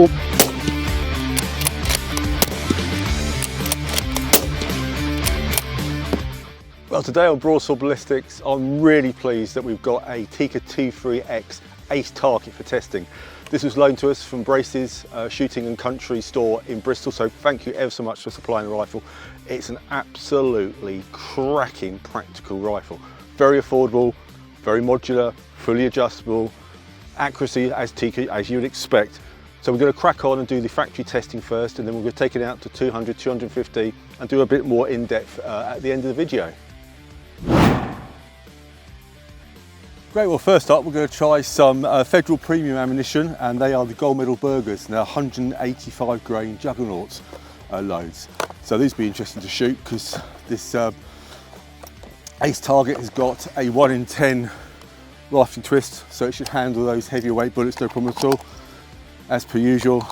rifle. Well, today on Bristol Ballistics, I'm really pleased that we've got a Tikka T3x Ace Target for testing. This was loaned to us from Brace's shooting and country store in Bristol, so thank you ever so much for supplying the rifle. It's an absolutely cracking practical rifle. Very affordable, very modular, fully adjustable, accuracy as Tikka, as you would expect. So we're going to crack on and do the factory testing first, and then we're going to take it out to 200, 250 and do a bit more in-depth at the end of the video. Great, well first up we're going to try some Federal Premium ammunition, and they are the gold medal burgers. Now 185 grain juggernauts loads. So these will be interesting to shoot because this Ace Target has got a 1 in 10 rifling twist, so it should handle those heavyweight bullets no problem at all. As per usual,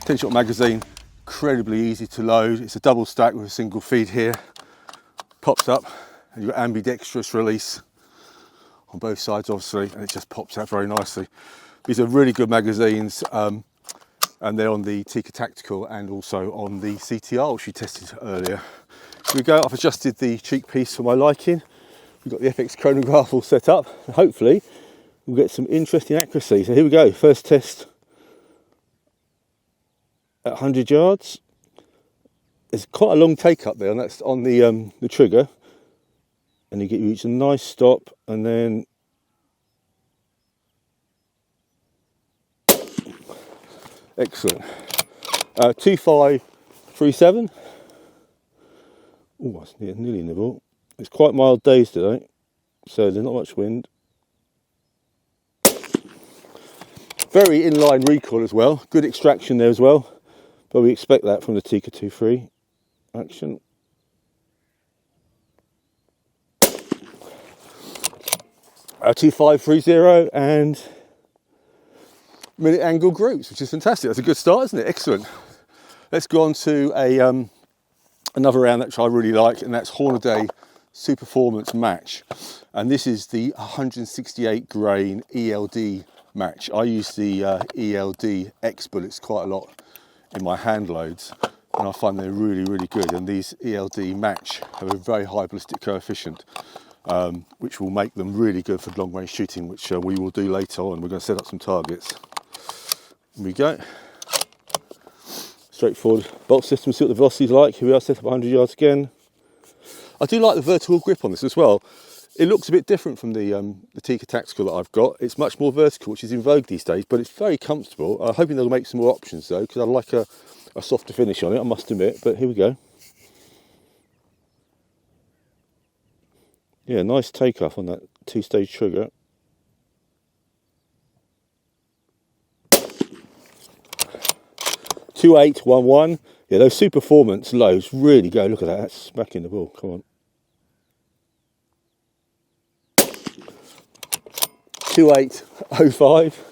10-shot magazine, incredibly easy to load. It's a double stack with a single feed here. Pops up and you've got ambidextrous release on both sides obviously, and it just pops out very nicely. These are really good magazines, and they're on the Tikka Tactical and also on the CTR, which we tested earlier. Here we go. I've adjusted the cheek piece for my liking. We've got the FX chronograph all set up, and hopefully we'll get some interesting accuracy. So here we go, first test at 100 yards. There's quite a long take up there, and that's on the trigger. And you reach a nice stop, and then excellent. 2537. Oh, that's nearly in the ball. It's quite mild days today, so there's not much wind. Very inline recoil as well. Good extraction there as well, but we expect that from the Tikka 2.3 action. 2530 and minute angle groups, which is fantastic. That's a good start, isn't it? Excellent. Let's go on to another round that I really like, and that's Hornady Superformance match. And this is the 168 grain ELD match. I use the ELD X bullets quite a lot in my hand loads, and I find they're really, really good. And these ELD match have a very high ballistic coefficient, which will make them really good for long range shooting, which we will do later on. We're going to set up some targets. Here we go. Straightforward bolt system, see what the velocity's like. Here we are, set up 100 yards again. I do like the vertical grip on this as well. It looks a bit different from the Tikka Tactical that I've got. It's much more vertical, which is in vogue these days, but it's very comfortable. I'm hoping they'll make some more options though, because I like a softer finish on it, I must admit. But here we go. Yeah, nice takeoff on that two-stage trigger. .2811. Yeah, those Superformance lows really go. Look at that. That's smacking the ball. Come on. 2805.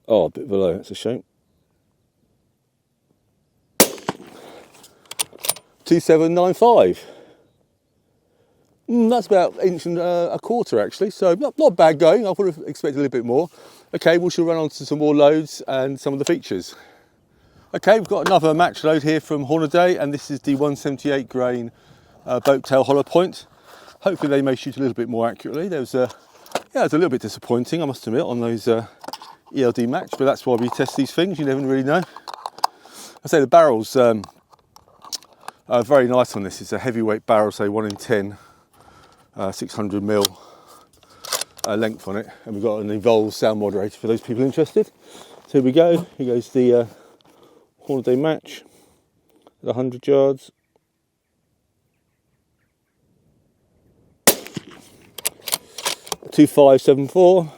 Oh, a bit below. That's a shame. 2795. That's about an inch and a quarter actually, so not bad going. I would have expected a little bit more. Okay, we shall run on to some more loads and some of the features. Okay, we've got another match load here from Hornady, and this is the 178 grain boat tail hollow point. Hopefully they may shoot a little bit more accurately. It was a little bit disappointing, I must admit, on those ELD match, but that's why we test these things. You never really know. I say the barrels are very nice on this. It's a heavyweight barrel, say 1 in 10. 600mm length on it, and we've got an involved sound moderator for those people interested. So here we go. Here goes the Hornady match at 100 yards. .2574.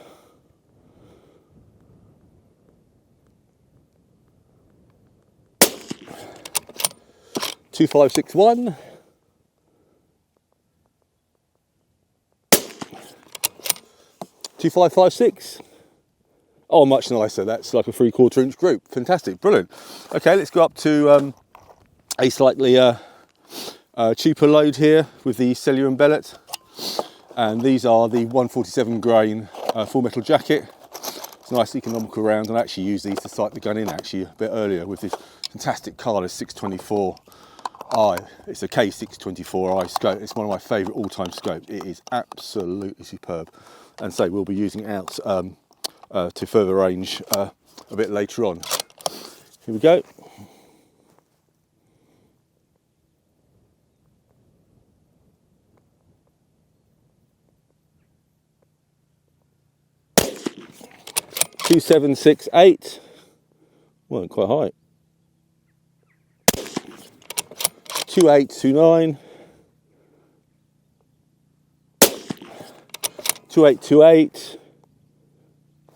.2561. 2556. Oh, much nicer. That's like a 3/4 inch group. Fantastic, brilliant. Okay, let's go up to a slightly cheaper load here with the Cerakote bellet, and these are the 147 grain full metal jacket. nice economical round, and I actually used these to sight the gun in actually a bit earlier with this fantastic Carless 624i. It's a K624i scope. It's one of my favourite all-time scopes. It is absolutely superb, and so we'll be using it out to further range a bit later on. Here we go. .2768, well, quite high. 2829, 2828.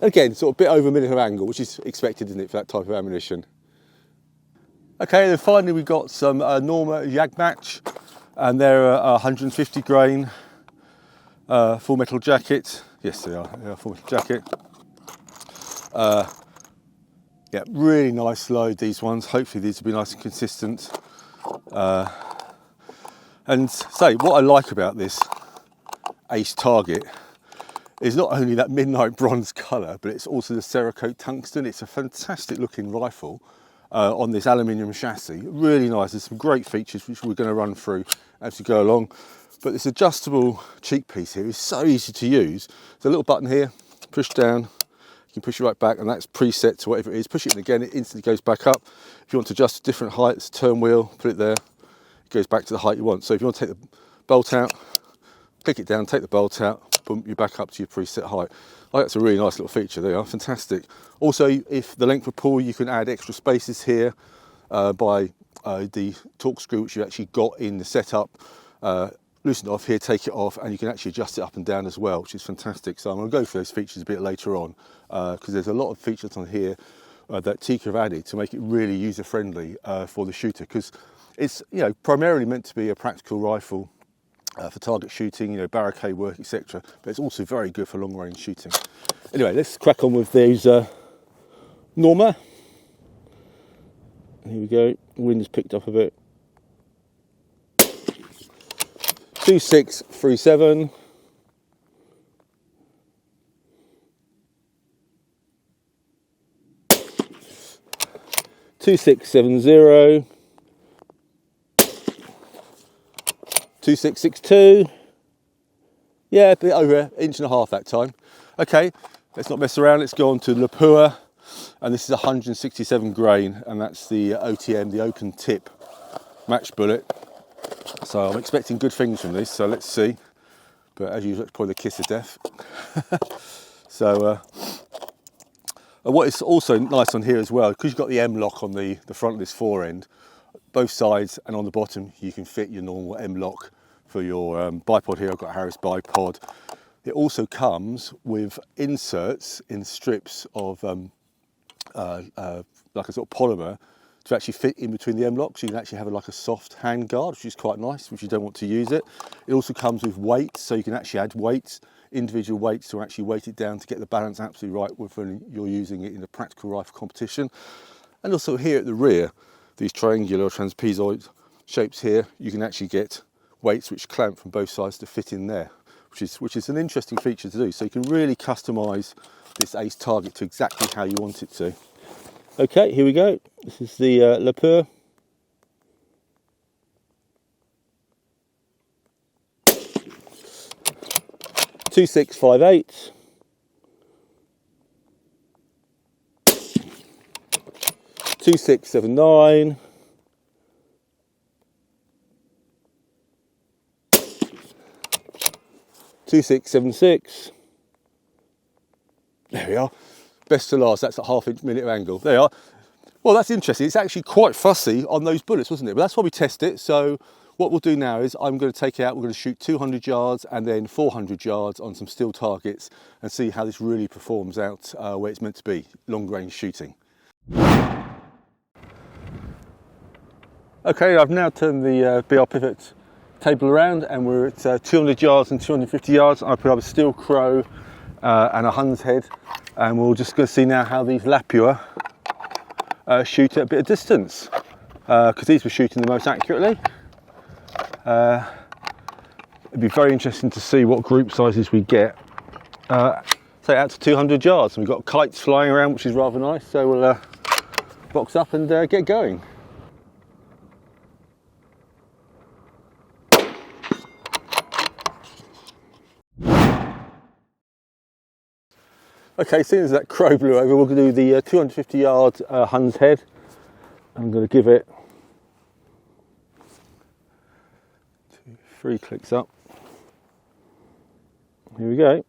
Again, sort of a bit over millimeter angle, which is expected, isn't it, for that type of ammunition. Okay, then finally we've got some Norma Jag Match, and they're a 150 grain full metal jacket. Yes, they are full metal jacket. Yeah, really nice load, these ones. Hopefully these will be nice and consistent. And so what I like about this Ace Target is not only that midnight bronze colour, but it's also the Cerakote tungsten. It's a fantastic looking rifle on this aluminium chassis. Really nice. There's some great features which we're going to run through as we go along. But this adjustable cheek piece here is so easy to use. There's a little button here, push down. You can push it right back, and that's preset to whatever it is. Push it in again, it instantly goes back up. If you want to adjust different heights, turn wheel, put it there, it goes back to the height you want. So if you want to take the bolt out, click it down, take the bolt out, boom, you're back up to your preset height. Oh, that's a really nice little feature. They are fantastic. Also, if the length of pull, you can add extra spaces here by the torque screw which you actually got in the setup. Loosen it off here, take it off, and you can actually adjust it up and down as well, which is fantastic. So I'm going to go through those features a bit later on, because there's a lot of features on here that Tikka have added to make it really user friendly for the shooter, because it's, you know, primarily meant to be a practical rifle for target shooting, you know, barricade work, etc. But it's also very good for long range shooting. Anyway, let's crack on with these Norma. Here we go. The wind's picked up a bit. 2637. 2670. 2662. Yeah, a bit over an inch and a half that time. Okay, let's not mess around. Let's go on to Lapua, and this is 167 grain, and that's the OTM, the open tip match bullet. So I'm expecting good things from this, so let's see. But as usual, it's probably the kiss of death. So what is also nice on here as well, because you've got the M-lock on the front of this fore end, both sides and on the bottom you can fit your normal M-lock for your bipod here. I've got a Harris bipod. It also comes with inserts in strips of like a sort of polymer to actually fit in between the M-locks. You can actually have like a soft hand guard, which is quite nice if you don't want to use it. It also comes with weights, so you can actually add weights, individual weights, to actually weight it down to get the balance absolutely right when you're using it in a practical rifle competition. And also here at the rear, these triangular or trapezoid shapes here, you can actually get weights which clamp from both sides to fit in there, which is an interesting feature to do. So you can really customise this Ace Target to exactly how you want it to. Okay, here we go. This is the Lapua. .2658. 2679. 2676. There we are. Best to last, that's a half-inch millimeter angle. There you are. Well, that's interesting. It's actually quite fussy on those bullets, wasn't it? But that's why we test it. So what we'll do now is I'm going to take it out. We're going to shoot 200 yards and then 400 yards on some steel targets and see how this really performs out where it's meant to be, long-range shooting. Okay, I've now turned the BR pivot table around, and we're at 200 yards and 250 yards. I put up a steel crow and a Hun's head, and we're just going to see now how these Lapua shoot at a bit of distance, because these were shooting the most accurately. It'd be very interesting to see what group sizes we get. say out to 200 yards. And we've got kites flying around, which is rather nice. So we'll box up and get going. Okay, as soon as that crow blew over, we're going to do the 250 yard Hun's Head. I'm going to give it 3 clicks up. Here we go.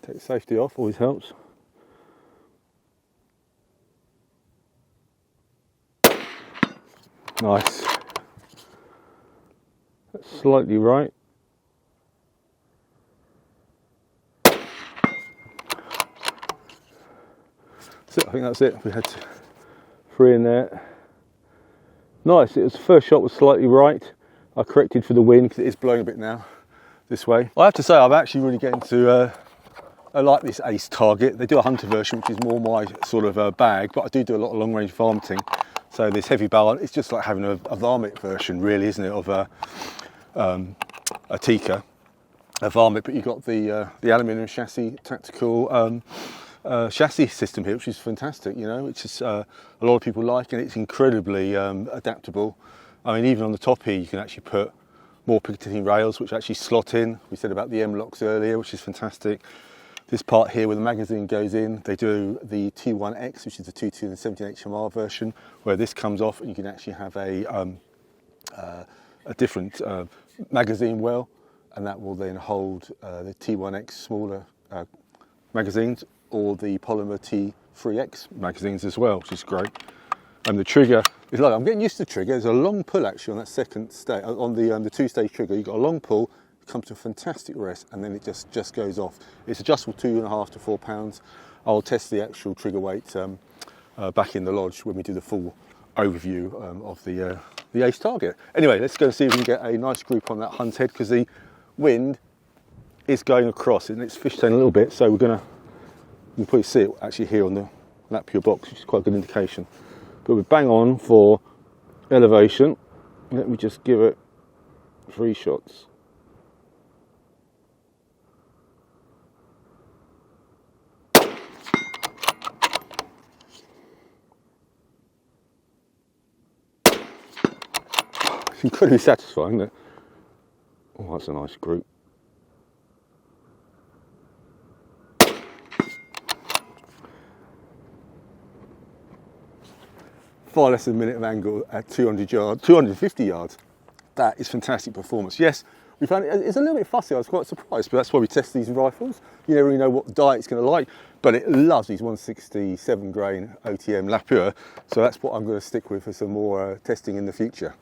Take the safety off, always helps. Nice. That's slightly right. That's it, I think that's it. We had 3 in there. Nice, it was, the first shot was slightly right. I corrected for the wind because it is blowing a bit now this way. I have to say I'm actually really getting to I like this Ace Target. They do a hunter version, which is more my sort of bag, but I do a lot of long range varminting. So this heavy barrel, it's just like having a varmint version really, isn't it, of a Tikka, a varmint, but you've got the aluminium chassis, tactical chassis system here, which is fantastic, you know, which is a lot of people like, and it's incredibly adaptable. I mean, even on the top here, you can actually put more Picatinny rails, which actually slot in. We said about the M-locks earlier, which is fantastic. This part here where the magazine goes in, they do the T3x, which is the 22 and 17 HMR version, where this comes off and you can actually have a different magazine well, and that will then hold the T3x smaller magazines, or the polymer T3x magazines as well, which is great. And the trigger is like, I'm getting used to the trigger. There's a long pull actually on that second stage, on the 2-stage trigger. You've got a long pull, it comes to a fantastic rest, and then it just goes off. It's adjustable 2.5 to 4 pounds. I'll test the actual trigger weight back in the lodge when we do the full overview of the Ace Target. Anyway, let's go and see if we can get a nice group on that Hun's Head, because the wind is going across and it's fishtailing a little bit, so you can probably see it actually here on the Lapua box, which is quite a good indication. But we bang on for elevation. Let me just give it 3 shots. It's incredibly satisfying, isn't it? Oh, that's a nice group. Far less than a minute of angle at 200 yards, 250 yards. That is fantastic performance. Yes, we found it's a little bit fussy. I was quite surprised, but that's why we test these rifles. You never really know what diet it's going to like, but it loves these 167 grain OTM Lapua. So that's what I'm going to stick with for some more testing in the future.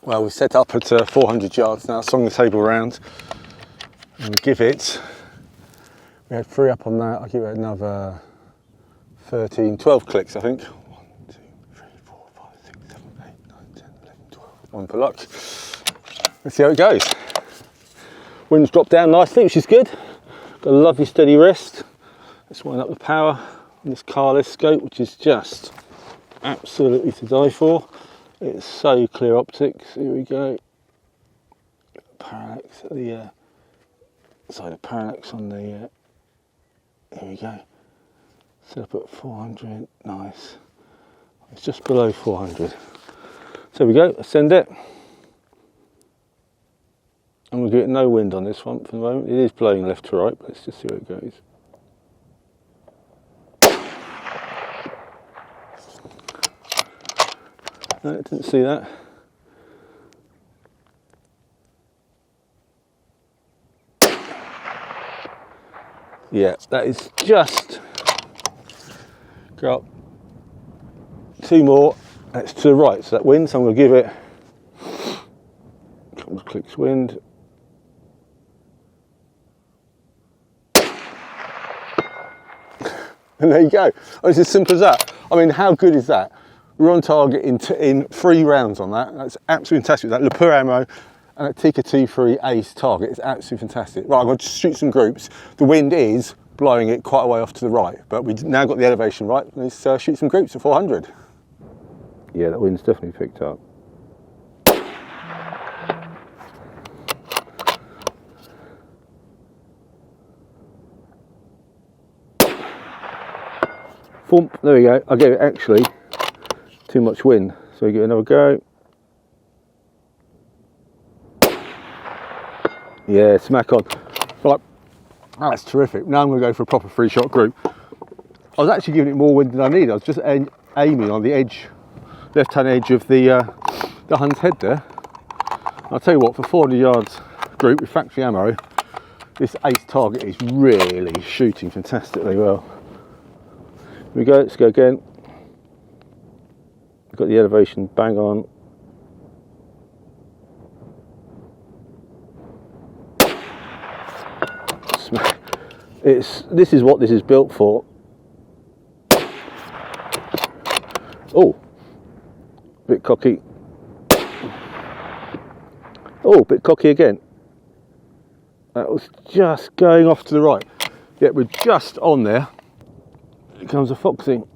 Well, we're set up at 400 yards now, swung the table around, and we give it, we had 3 up on that, I'll give it another 13, 12 clicks I think. 1, 2, 3, 4, 5, 6, 7, 8, 9, 10, 11, 12, 1 for luck. Let's see how it goes. Wind's dropped down nicely, which is good. Got a lovely steady rest. Let's wind up the power on this carless scope, which is just absolutely to die for. It's so clear optics. Here we go. Parallax at the side of parallax on the. Here we go. Set up at 400. Nice. It's just below 400. So we go. Ascend it. And we'll get no wind on this one for the moment. It is blowing left to right, but let's just see where it goes. No, I didn't see that. Yeah, that is just, go up 2 more, that's to the right, so that wind, so I'm going to give it a couple of clicks wind. And there you go. Oh, it's as simple as that. I mean, how good is that? We're on target in 3 rounds on that. That's absolutely fantastic. That Lapua ammo and that Tikka T3 Ace Target is absolutely fantastic. Right, I'm going to shoot some groups. The wind is blowing it quite a way off to the right, but we've now got the elevation right. Let's shoot some groups at 400. Yeah, that wind's definitely picked up. Thump, there we go. I gave it actually too much wind, so we get another go. Yeah, smack on. Right, that's terrific. Now I'm going to go for a proper 3-shot group. I was actually giving it more wind than I needed. I was just aiming on the edge, left-hand edge of the Hun's head there. I'll tell you what, for 400 yards group with factory ammo, this Ace Target is really shooting fantastically well. Here we go, let's go again. Got the elevation bang on. This is what this is built for. Oh, bit cocky. Oh, bit cocky again. That was just going off to the right. Yeah, we're just on there. Here comes a foxing.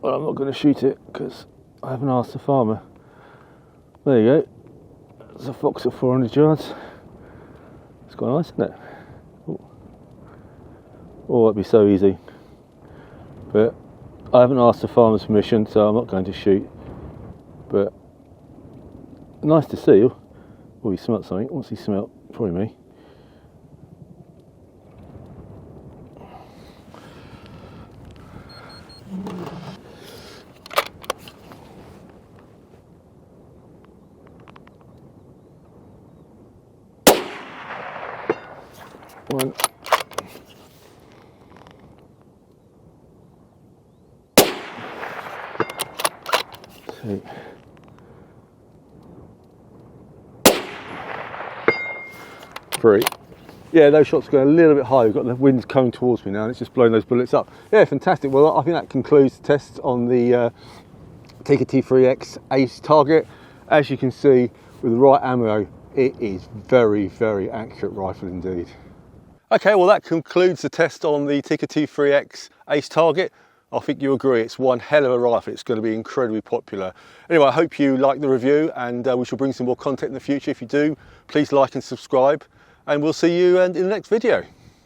Well, I'm not going to shoot it because I haven't asked the farmer. There you go. There's a fox at 400 yards. It's quite nice, isn't it? Oh, that'd be so easy. But I haven't asked the farmer's permission, so I'm not going to shoot. But nice to see. Oh, he smelt something. What's he smelt? Probably me. One. Two. Three. Yeah, those shots go a little bit high. We've got the wind coming towards me now and it's just blowing those bullets up. Yeah, fantastic. Well, I think that concludes the test on the Tikka T3x Ace Target. As you can see, with the right ammo, it is very, very accurate rifle indeed. Okay, well that concludes the test on the Tikka T3x Ace Target. I think you agree, it's one hell of a rifle. It's going to be incredibly popular. Anyway, I hope you like the review and we shall bring some more content in the future. If you do, please like and subscribe and we'll see you in the next video.